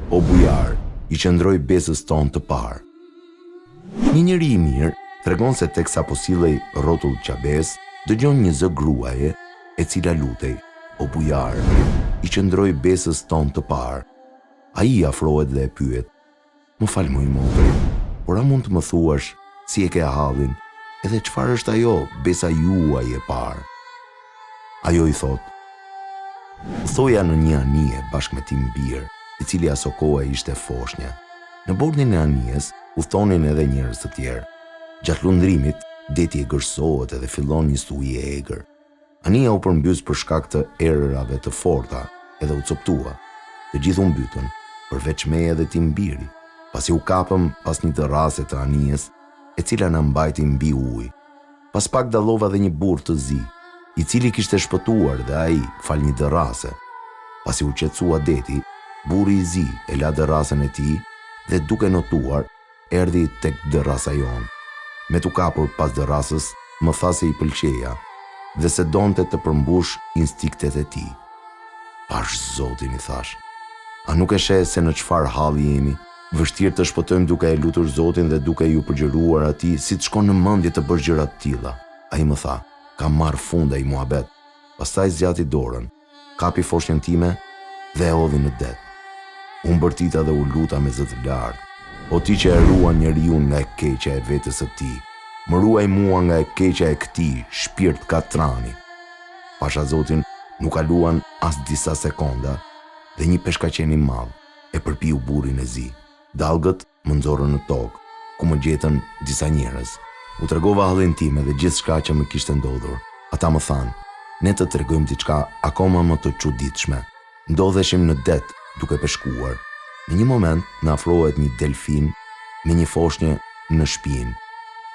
o bujar, I qëndroi besës tonë të parë. Një njeri I mirë tregon se teksa po sillej rrotull qabes, dëgjon një zë gruaje e cila lutej, o bujar, I qëndroi besës tonë të parë. Ai afrohet dhe e pyet, më fal më I motër, por a mund të më thuash si e ke hallin, edhe çfarë është ajo besa juaj e parë? Ajo I thot, thoja në një anije bashkë me tim birë, I cili aso koha ishte foshnja. Në bordin e anijes udhtonin edhe njerëz të tjerë. Gjatë lundrimit, deti e gërsohet edhe fillon një stuhi e egër. Anija u përmbys për shkak të erërave të forta edhe u coptua. Të gjithë u mbytën, përveç meje dhe tim biri, pasi u kapëm pas një terrase të anijes, e cila na mbajti mbi ujë. Pas pak dallova dhe një burr të zi, I cili kishte shpëtuar dhe ai fal një terrase. Pasi u qetësua deti, burri I zi e la terrasën e tij dhe duke notuar, erdhi tek terrasa jon. Me t'u kapur pas terrasës, më tha se I pëlqeja dhe se donte të përmbush instiktet e tij. Pash Zotin, I thash. A nuk e sheh se në çfarë halli jemi? Vështirë të shpëtojmë duke e lutur Zotin dhe duke ju përgjëruar atij, si të shkon në mendje të bësh gjëra të tilla. Ai më tha, ka marrë fund ai muhabet. Pastaj zgjati dorën, kapi foshnjën time dhe e hodhi në det. U mbërtita dhe u luta me zë të lartë. O ti që e ruan njeriu nga e keqja e vetes së tij, më ruaj mua nga e keqja e këtij shpirt katrani. Pasha Zotin, nuk kaluan as disa sekonda dhe një peshkaqen I madh e përpiu burrin e zi. Dallgët më nxorën në tokë, ku më gjetën disa njerëz. U tregova hallin tim dhe gjithçka që më kishte ndodhur. Ata më thanë, ne të tregojmë diçka akoma më të çuditshme. Ndodheshim në det duke peshkuar. Në një moment na afrohet një delfin me një foshnjë në shpinë.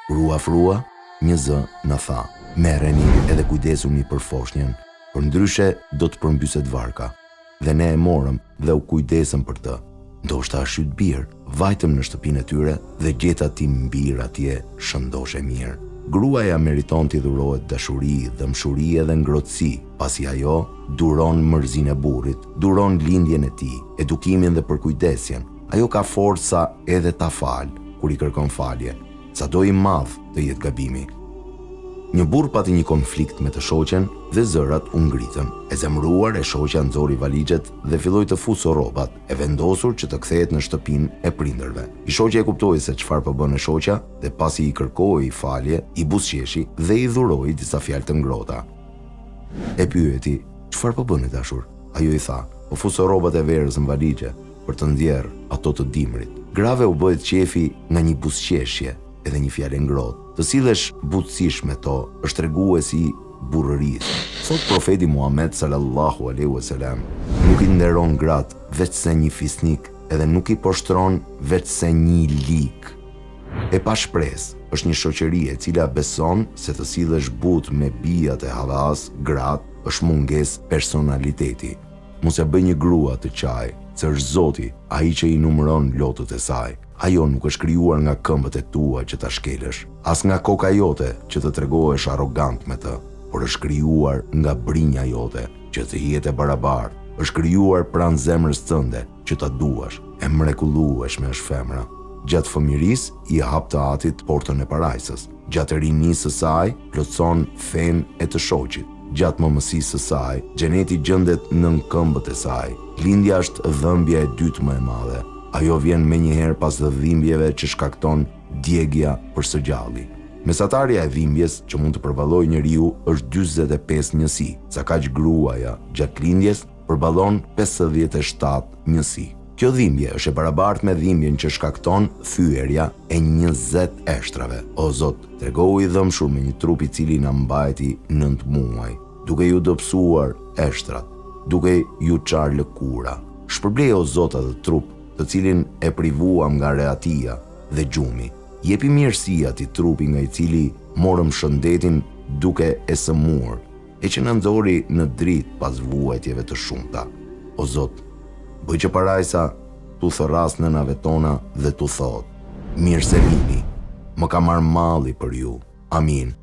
Kur u afrua, një zë na tha, merreni edhe kujdesuni për foshnjën, përndryshe do të përmbyset varka. Dhe ne e morëm dhe u kujdesëm për të. Ndoshta ashyt bir, vajtëm në shtëpinë e tyre dhe gjeta tim mbir atje shëndoshe mirë. Gruaja meriton t'i dhurohet dashuri, dëmshuri edhe ngrohtësi, pasi ajo duron mërzinë e burrit, duron lindjen e tij, edukimin dhe përkujdesjen. Ajo ka forca edhe ta fal kur I kërkon falje, sado I madh të jetë gabimi. Një burr pati një konflikt me të shoqen dhe zërat u ngritën. E zemëruar e shoqja nxori valixhet dhe filloi të fusë rrobat, e vendosur që të kthehet në shtëpinë e prindërve. I shoqja e kuptoi se çfarë po bën e shoqja dhe pasi I kërkoi falje, I buzëqeshi dhe I dhuroi disa fjalë të ngrohta. E pyeti, çfarë po bën dashur? Ajo I tha, po fusë rrobat e verës në valixhe për të nxjerr ato të dimrit. Grave u bëhet qefi nga një buzëqeshje edhe një fjalë ngrohtë. Të sillesh butësisht me to është treguesi I burrërisë. Thot profeti Muhammed sallallahu alaihi wasallam, nuk I nderon gratë veç se një fisnik, edhe nuk I poshtron veç se një lik. E pa shpresë është një shoqëri e cila beson se të sillesh butë me bijat e hallas, gratë është mungesë personaliteti. Mos e bëj një grua të qaj, se është Zoti ai që I numëron lotët e saj. Ajo nuk është krijuar nga këmbët e tua që ta shkelësh, as nga koka jote që të tregohesh arrogant me të, por është krijuar nga brinja jote që të jetë e barabartë, është krijuar pranë zemrës tënde që ta duash, e mrekullueshme është femra. Gjatë fëmirisë I hap të atit portën e parajsës, gjatë rinisë së saj plotson fen e të shoqit, gjatë mëmësisë së saj xheneti gjendet nën këmbët e saj. Lindja është dhëmbja e dytë më e madhe. Ajo vjen menjëherë pas të dhimbjeve që shkakton djegja për së gjalli. Mesatarja e dhimbjes që mund të përballojë njeriu është 45 njësi, sa kaq gruaja gjatë lindjes përballon 57 njësi. Kjo dhimbje është e barabartë me dhimbjen që shkakton thyerja e 20 eshtrave. O Zot, tregohu I dhëmshur me një trup I cili na mbajti 9 muaj, duke ju dobësuar eshtrat, duke ju çar lëkura. Shpërblej o Zot atë trup të cilin e privuam nga reatia dhe gjumi. Jepi mirësi atij trupi nga I cili morëm shëndetin duke e sëmur, e që na nxori në dritë pas vuajtjeve të shumta. O Zot, bëj që parajsa tu thërras nënave tona dhe tu thot, mirë se vini, më ka marrë malli për ju. Amin.